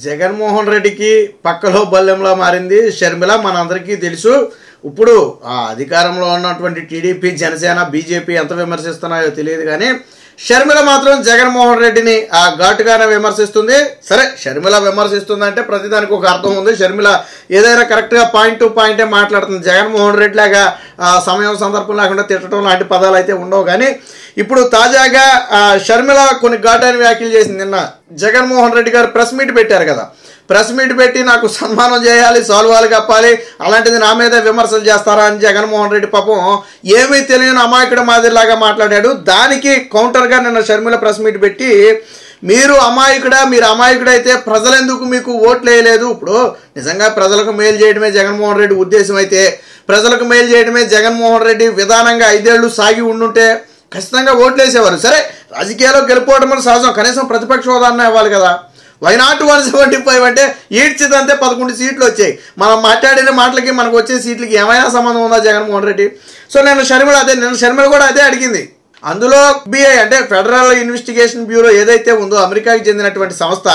జగన్మోహన్ రెడ్డికి పక్కలో బల్లెంలా మారింది షర్మిల. మనందరికీ తెలుసు. ఇప్పుడు ఆ అధికారంలో ఉన్నటువంటి టీడీపీ, జనసేన, బీజేపీ ఎంత విమర్శిస్తున్నాయో తెలియదు కానీ షర్మిల మాత్రం జగన్మోహన్ రెడ్డిని ఆ ఘాటుగానే విమర్శిస్తుంది. సరే, షర్మిల విమర్శిస్తుందంటే ప్రతిదానికి ఒక అర్థం ఉంది. షర్మిల ఏదైనా కరెక్ట్గా పాయింట్ టు పాయింటే మాట్లాడుతుంది. జగన్మోహన్ రెడ్డి లాగా సమయం సందర్భం లేకుండా తిట్టడం లాంటి పదాలు అయితే ఉండవు. కానీ ఇప్పుడు తాజాగా షర్మిల కొన్ని ఘాటైన వ్యాఖ్యలు చేసింది. నిన్న జగన్మోహన్ రెడ్డి గారు ప్రెస్ మీట్ పెట్టారు కదా, ప్రెస్ మీట్ పెట్టి నాకు సన్మానం చేయాలి, సాల్వాలు కప్పాలి, అలాంటిది నా మీద విమర్శలు చేస్తారా అని జగన్మోహన్ రెడ్డి పాపం ఏమీ తెలియని అమాయకుడు మాదిరిలాగా మాట్లాడాడు. దానికి కౌంటర్గా నిన్న షర్మిల ప్రెస్ మీట్ పెట్టి మీరు అమాయకుడైతే ప్రజలెందుకు మీకు ఓట్లు వేయలేదు? ఇప్పుడు నిజంగా ప్రజలకు మేలు చేయడమే జగన్మోహన్ రెడ్డి ఉద్దేశం అయితే, ప్రజలకు మేలు చేయడమే జగన్మోహన్ రెడ్డి విధానంగా 5 ఏళ్ళు సాగి ఉండుంటే ఖచ్చితంగా ఓట్లు వేసేవారు. సరే, రాజకీయాల్లో గెలుపోవడం సహజం, కనీసం ప్రతిపక్ష హోదాన్న ఇవ్వాలి కదా. వై నాట్ 175 అంటే ఈడ్చిదంతే 11 సీట్లు వచ్చాయి. మనం మాట్లాడిన మాటలకి మనకు వచ్చే సీట్లకి ఏమైనా సంబంధం ఉందా జగన్మోహన్ రెడ్డి? సో నిన్న షర్మిల కూడా అదే అడిగింది. అందులో FBI అంటే ఫెడరల్ ఇన్వెస్టిగేషన్ బ్యూరో ఏదైతే ఉందో అమెరికాకి చెందినటువంటి సంస్థ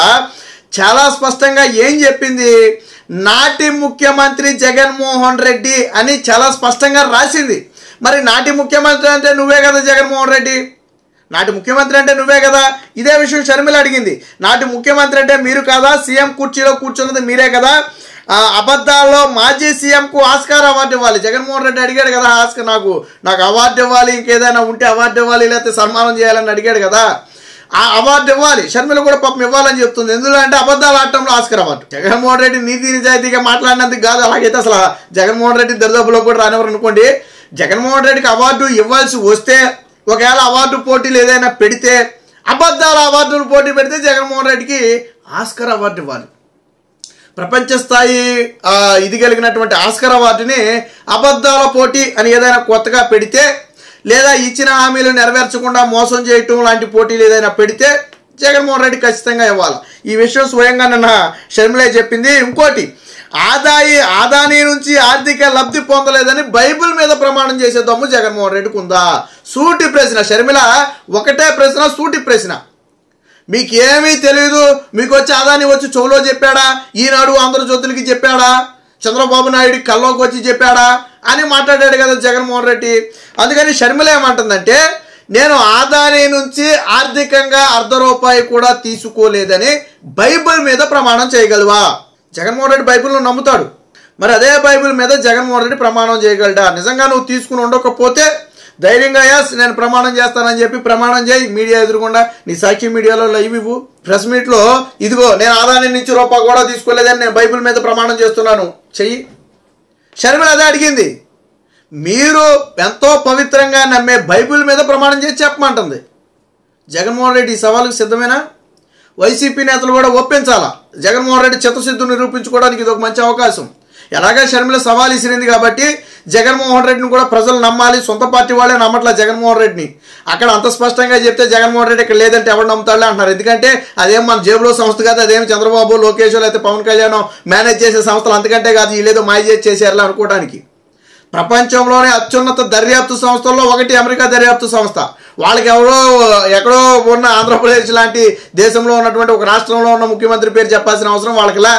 చాలా స్పష్టంగా ఏం చెప్పింది, నాటి ముఖ్యమంత్రి జగన్మోహన్ రెడ్డి అని చాలా స్పష్టంగా రాసింది. మరి నాటి ముఖ్యమంత్రి అంటే నువ్వే కదా జగన్మోహన్ రెడ్డి, నాటి ముఖ్యమంత్రి అంటే నువ్వే కదా. ఇదే విషయం షర్మిల అడిగింది. నాటి ముఖ్యమంత్రి అంటే మీరు కాదా? సీఎం కుర్చీలో కూర్చున్నది మీరే కదా. అబద్ధాల్లో మాజీ సీఎంకు ఆస్కార్ అవార్డు ఇవ్వాలి. జగన్మోహన్ రెడ్డి అడిగాడు కదా, ఆస్కార్ నాకు అవార్డు ఇవ్వాలి, ఇంకేదైనా ఉంటే అవార్డు ఇవ్వాలి, లేకపోతే సన్మానం చేయాలని అడిగాడు కదా, ఆ అవార్డు ఇవ్వాలి. షర్మిల కూడా పాపం ఇవ్వాలని చెప్తుంది. ఎందుకంటే అబద్ధాలు ఆడటంలో ఆస్కార్ అవార్డు. జగన్మోహన్ రెడ్డి నీతి నిజాయితీగా మాట్లాడినందుకు కాదు. అలాగైతే అసలు జగన్మోహన్ రెడ్డి దరిదాపులో కూడా రానివ్వరు అనుకోండి. జగన్మోహన్ రెడ్డికి అవార్డు ఇవ్వాల్సి వస్తే, ఒకవేళ అవార్డు పోటీలు ఏదైనా పెడితే, అబద్ధాల అవార్డులు పోటీ పెడితే జగన్మోహన్ రెడ్డికి ఆస్కార్ అవార్డు ఇవ్వాలి. ప్రపంచ స్థాయి ఇది కలిగినటువంటి ఆస్కార్ అవార్డుని అబద్ధాల పోటీ అని ఏదైనా కొత్తగా పెడితే, లేదా ఇచ్చిన హామీలు నెరవేర్చకుండా మోసం చేయటం లాంటి పోటీలు ఏదైనా పెడితే జగన్మోహన్ రెడ్డి ఖచ్చితంగా ఇవ్వాలి. ఈ విషయం స్వయంగా నిన్న షర్మిలే చెప్పింది. ఇంకోటి, ఆదాని నుంచి ఆర్థిక లబ్ధి పొందలేదని బైబిల్ మీద ప్రమాణం చేసే దమ్ము జగన్మోహన్ రెడ్డికి ఉందా? సూటి ప్రశ్న. షర్మిల ఒకటే ప్రశ్న, సూటి ప్రశ్న. మీకేమీ తెలియదు, మీకు వచ్చి ఆదాని వచ్చి చెవులో చెప్పాడా? ఈనాడు ఆంధ్రజ్యోతులకి చెప్పాడా? చంద్రబాబు నాయుడు కల్లోకి వచ్చి చెప్పాడా అని మాట్లాడాడు కదా జగన్మోహన్ రెడ్డి. అందుకని షర్మిల ఏమంటుందంటే, నేను ఆదాని నుంచి ఆర్థికంగా ₹1 కూడా తీసుకోలేదని బైబిల్ మీద ప్రమాణం చేయగలవా? జగన్మోహన్ రెడ్డి బైబిల్ను నమ్ముతాడు. మరి అదే బైబిల్ మీద జగన్మోహన్ రెడ్డి ప్రమాణం చేయగలడా? నిజంగా నువ్వు తీసుకుని ఉండకపోతే ధైర్యంగా నేను ప్రమాణం చేస్తానని చెప్పి ప్రమాణం చేయి. మీడియా ఎదురుకుండా నీ సాక్షి మీడియాలో లైవ్ ఇవ్వు. ప్రెస్ మీట్లో ఇదిగో నేను ఆదాని నుంచి ₹1 కూడా తీసుకోలేదని నేను బైబిల్ మీద ప్రమాణం చేస్తున్నాను చెయ్యి. షర్మిల అదే అడిగింది. మీరు ఎంతో పవిత్రంగా నమ్మే బైబిల్ మీద ప్రమాణం చేసి చెప్పమంటుంది. జగన్మోహన్ రెడ్డి ఈ సవాలుకు సిద్ధమేనా? వైసీపీ నేతలు కూడా ఒప్పించాలా. జగన్మోహన్ రెడ్డి చిత్తశుద్ధిని నిరూపించుకోవడానికి ఇది ఒక మంచి అవకాశం. ఎలాగా షర్మిల సవాల్ ఇసిరింది కాబట్టి జగన్మోహన్ రెడ్డిని కూడా ప్రజలు నమ్మాలి. సొంత పార్టీ వాళ్ళే నమ్మట్లా జగన్మోహన్ రెడ్డిని. అక్కడ అంత స్పష్టంగా చెప్తే జగన్మోహన్ రెడ్డి ఇక్కడ లేదంటే ఎవరు నమ్ముతాడే అంటున్నారు. ఎందుకంటే అదేం మన జేబులో సంస్థ కాదు, అదేం చంద్రబాబు, లోకేష్ లేకపోతే పవన్ కళ్యాణ్ మేనేజ్ చేసే సంస్థలు అంతకంటే కాదు. వీళ్ళేదో మాయ చేసి చేసేయాలి అనుకోవడానికి. ప్రపంచంలోనే అత్యున్నత దర్యాప్తు సంస్థల్లో ఒకటి అమెరికా దర్యాప్తు సంస్థ. వాళ్ళకి ఎక్కడో ఉన్న ఆంధ్రప్రదేశ్ లాంటి దేశంలో ఉన్నటువంటి ఒక రాష్ట్రంలో ఉన్న ముఖ్యమంత్రి పేరు చెప్పాల్సిన అవసరం వాళ్ళకిలా.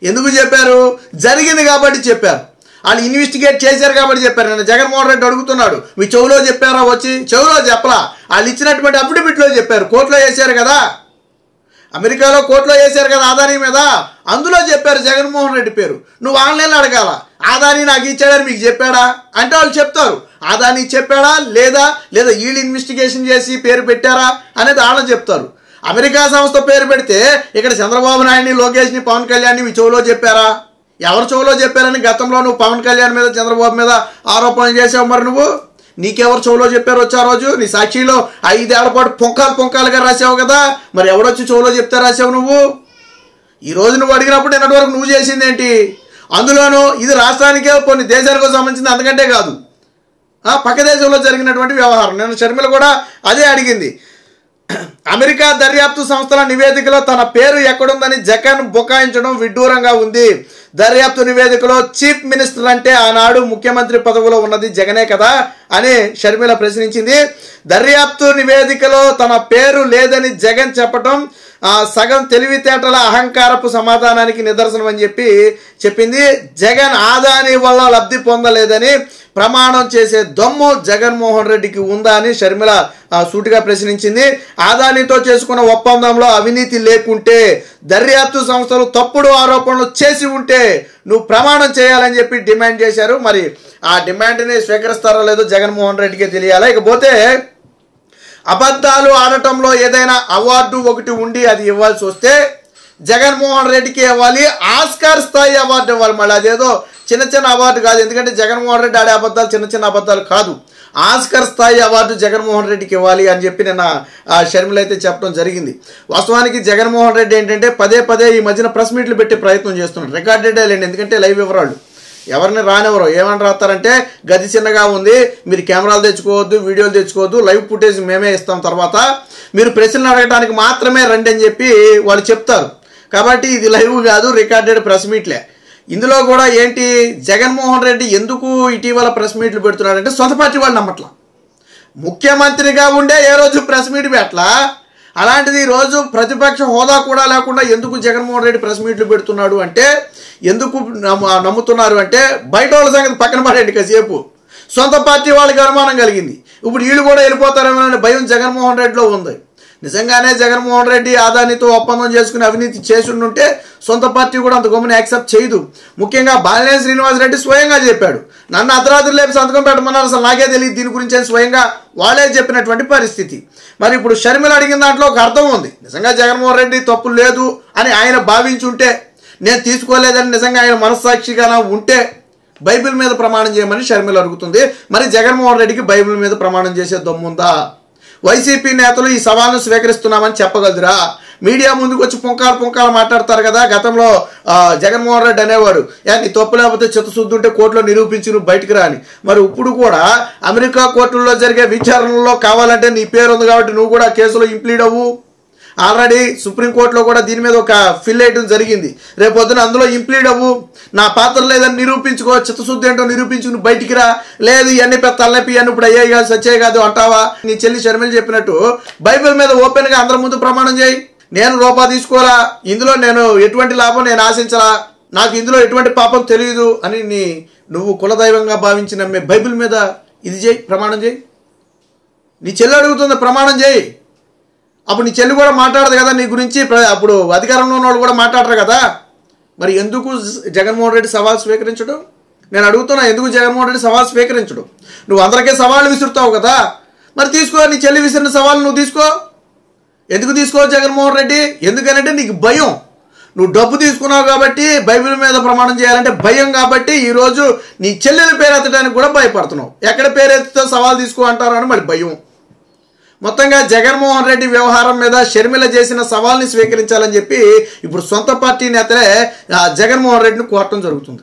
ఎందుకు చెప్పారు? జరిగింది కాబట్టి చెప్పారు. వాళ్ళు ఇన్వెస్టిగేట్ చేశారు కాబట్టి చెప్పారు. నేను జగన్మోహన్ రెడ్డి అడుగుతున్నాడు, మీ చెవులో చెప్పారా? వచ్చి చెవులో చెప్పలా, వాళ్ళు ఇచ్చినటువంటి అఫిడవిట్లో చెప్పారు. కోర్టులో వేశారు కదా, అమెరికాలో కోర్టులో వేశారు కదా ఆదాని మీద, అందులో చెప్పారు జగన్మోహన్ రెడ్డి పేరు. నువ్వు ఆన్లైన్లో అడగాల, ఆదాని నాకు ఇచ్చాడని మీకు చెప్పాడా అంటే వాళ్ళు చెప్తారు. ఆదాని చెప్పాడా లేదా వీళ్ళు ఇన్వెస్టిగేషన్ చేసి పేరు పెట్టారా అనేది వాళ్ళని చెప్తారు. అమెరికా సంస్థ పేరు పెడితే ఇక్కడ చంద్రబాబు నాయుడిని, లోకేష్ని, పవన్ కళ్యాణ్ని మీ చెవులో చెప్పారా? ఎవరు చెవులో చెప్పారని గతంలో నువ్వు పవన్ కళ్యాణ్ మీద, చంద్రబాబు మీద ఆరోపణలు చేసావు. మరి నువ్వు నీకెవరు చెవులో చెప్పారు? వచ్చి ఆ రోజు నీ సాక్షిలో 5 ఏళ్ల పాటు పొంకాలుగా రాసావు కదా, మరి ఎవరొచ్చి చెవులో చెప్తే రాసావు నువ్వు? ఈరోజు నువ్వు అడిగినప్పుడు నిన్నటి వరకు నువ్వు చేసింది ఏంటి? అందులోనూ ఇది రాష్ట్రానికే కొన్ని దేశాలకు సంబంధించింది, అంతకంటే కాదు పక్క దేశంలో జరిగినటువంటి వ్యవహారం. నేను షర్మిల కూడా అదే అడిగింది. అమెరికా దర్యాప్తు సంస్థల నివేదికలో తన పేరు ఎక్కడుందని జగన్ బుకాయించడం విడ్డూరంగా ఉంది. దర్యాప్తు నివేదికలో చీఫ్ మినిస్టర్ అంటే ఆనాడు ముఖ్యమంత్రి పదవిలో ఉన్నది జగనే కదా అని షర్మిల ప్రశ్నించింది. దర్యాప్తు నివేదికలో తన పేరు లేదని జగన్ చెప్పడం సగం తెలివితేటల అహంకారపు సమాధానానికి నిదర్శనం అని చెప్పింది. జగన్ ఆదాని వల్ల లబ్ధి పొందలేదని ప్రమాణం చేసే దమ్ము జగన్మోహన్ రెడ్డికి ఉందా అని షర్మిల సూటిగా ప్రశ్నించింది. ఆదానితో చేసుకున్న ఒప్పందంలో అవినీతి లేకుంటే, దర్యాప్తు సంస్థలు తప్పుడు ఆరోపణలు చేసి ఉంటే నువ్వు ప్రమాణం చేయాలని డిమాండ్ చేశారు. మరి ఆ డిమాండ్ని స్వీకరిస్తారో లేదో జగన్మోహన్ రెడ్డికే తెలియాలి. ఇకపోతే అబద్ధాలు ఆడటంలో ఏదైనా అవార్డు ఒకటి ఉండి అది ఇవ్వాల్సి వస్తే జగన్మోహన్ రెడ్డికి ఇవ్వాలి. ఆస్కార్ స్థాయి అవార్డు ఇవ్వాలి. మళ్ళీ అదేదో చిన్న చిన్న అవార్డు కాదు, ఎందుకంటే జగన్మోహన్ రెడ్డి ఆడే అబద్ధాలు చిన్న చిన్న అబద్ధాలు కాదు. ఆస్కార్ స్థాయి అవార్డు జగన్మోహన్ రెడ్డికి ఇవ్వాలి అని నిన్న షర్మిల అయితే చెప్పడం జరిగింది. వాస్తవానికి జగన్మోహన్ రెడ్డి ఏంటంటే పదే ఈ మధ్యన ప్రెస్ మీట్లు పెట్టే ప్రయత్నం చేస్తున్నాడు. రికార్డెడ్ లేండి, ఎందుకంటే లైవ్ వివరాలు ఎవరిని రానివ్వరు. ఏమని రాస్తారంటే గది చిన్నగా ఉంది, మీరు కెమెరాలు తెచ్చుకోవద్దు, వీడియోలు తెచ్చుకోవద్దు, లైవ్ ఫుటేజ్ మేమే ఇస్తాం, తర్వాత మీరు ప్రశ్నలు అడగడానికి మాత్రమే రండి అని వాళ్ళు చెప్తారు. కాబట్టి ఇది లైవ్ కాదు, రికార్డెడ్ ప్రెస్ మీట్లే. ఇందులో కూడా ఏంటి, జగన్మోహన్ రెడ్డి ఎందుకు ఇటీవల ప్రెస్ మీట్లు పెడుతున్నాడంటే సొంత పార్టీ వాళ్ళు నమ్మట్లా. ముఖ్యమంత్రిగా ఉండే ఏ రోజు ప్రెస్ మీట్ పెట్టలా, అలాంటిది ఈరోజు ప్రతిపక్ష హోదా కూడా లేకుండా ఎందుకు జగన్మోహన్ రెడ్డి ప్రెస్ మీట్లు పెడుతున్నాడు అంటే, ఎందుకు నమ్ముతున్నారు అంటే, బయట వాళ్ళ సంగతి పక్కన పడేయండి కాసేపు, సొంత పార్టీ వాళ్ళకి అనుమానం కలిగింది. ఇప్పుడు వీళ్ళు కూడా వెళ్ళిపోతారేమో అనే భయం జగన్మోహన్ రెడ్డిలో ఉంది. నిజంగానే జగన్మోహన్ రెడ్డి ఆదానితో ఒప్పందం చేసుకుని అవినీతి చేసి ఉంటే సొంత పార్టీ కూడా అంత గమ్మున యాక్సెప్ట్ చేయదు. ముఖ్యంగా బాలినేని శ్రీనివాసరెడ్డి స్వయంగా చెప్పాడు, నన్ను అర్ధరాత్రి లేపి సంతకం పెట్టమన్నారు, అసలు నాకే తెలియదు దీని గురించి అని స్వయంగా వాళ్ళే చెప్పినటువంటి పరిస్థితి. మరి ఇప్పుడు షర్మిల అడిగిన దాంట్లో ఒక అర్థం ఉంది. నిజంగా జగన్మోహన్ రెడ్డి తప్పు లేదు అని ఆయన భావించుంటే, నేను తీసుకోలేదని నిజంగా ఆయన మనస్సాక్షిగా ఉంటే బైబిల్ మీద ప్రమాణం చేయమని షర్మిల అడుగుతుంది. మరి జగన్మోహన్ రెడ్డికి బైబిల్ మీద ప్రమాణం చేసే దమ్ముందా? వైసీపీ నేతలు ఈ సవాల్ను స్వీకరిస్తున్నామని చెప్పగలదురా? మీడియా ముందుకు వచ్చి పుంకాలు మాట్లాడతారు కదా. గతంలో జగన్మోహన్ రెడ్డి అనేవాడు, నీ తప్పు లేకపోతే చిత్తశుద్ధి ఉంటే కోర్టులో నిరూపించి నువ్వు బయటకు రాని. మరి ఇప్పుడు కూడా అమెరికా కోర్టుల్లో జరిగే విచారణలో కావాలంటే నీ పేరు ఉంది కాబట్టి నువ్వు కూడా కేసులో ఇంప్లీడ్ అవ్వు. ఆల్రెడీ సుప్రీంకోర్టులో కూడా దీని మీద ఒక ఫిల్ వేయడం జరిగింది. రేపొద్దున అందులో ఇంప్లీడ్ అవ్వు, నా పాత్ర లేదని నిరూపించుకో, చిత్తశుద్ధి ఏంటో నిరూపించుకుని బయటికి రా. లేదు ఇవన్నీ పెద్ద తలనొప్పి అని ఇప్పుడు అయ్యాయి కాదు సచ్చాయి కాదు అంటావా? నీ చెల్లి షర్మిల చెప్పినట్టు బైబిల్ మీద ఓపెన్గా అందరి ముందు ప్రమాణం చేయి. నేను రూపాయి తీసుకోవాలా, ఇందులో నేను ఎటువంటి లాభం నేను ఆశించలా, నాకు ఇందులో ఎటువంటి పాపం తెలియదు అని నువ్వు కులదైవంగా భావించిన బైబిల్ మీద ఇది చేయి, ప్రమాణం చేయి. నీ చెల్లి అడుగుతుంది, ప్రమాణం చేయి. అప్పుడు నీ చెల్లి కూడా మాట్లాడదు కదా నీ గురించి, అప్పుడు అధికారంలో ఉన్న వాళ్ళు కూడా మాట్లాడరు కదా. మరి ఎందుకు జగన్మోహన్ రెడ్డి సవాల్ స్వీకరించడం? నేను అడుగుతున్నా, ఎందుకు జగన్మోహన్ రెడ్డి సవాల్ స్వీకరించడం? నువ్వు అందరికీ సవాళ్ళు విసురుతావు కదా, మరి తీసుకో. నీ చెల్లి విసిరిన సవాళ్ళు నువ్వు తీసుకో. ఎందుకు తీసుకో జగన్మోహన్ రెడ్డి? ఎందుకనంటే నీకు భయం. నువ్వు డబ్బు తీసుకున్నావు కాబట్టి బైబిల్ మీద ప్రమాణం చేయాలంటే భయం కాబట్టి ఈరోజు నీ చెల్లెల పేరు ఎత్తడానికి కూడా భయపడుతున్నావు. ఎక్కడ పేరు ఎత్తితే సవాల్ తీసుకో అంటారు అని మరి భయం. మొత్తంగా జగన్మోహన్ రెడ్డి వ్యవహారం మీద షర్మిల చేసిన సవాల్ని స్వీకరించాలని ఇప్పుడు సొంత పార్టీ నేతలే జగన్మోహన్ రెడ్డిని కోరటం జరుగుతుంది.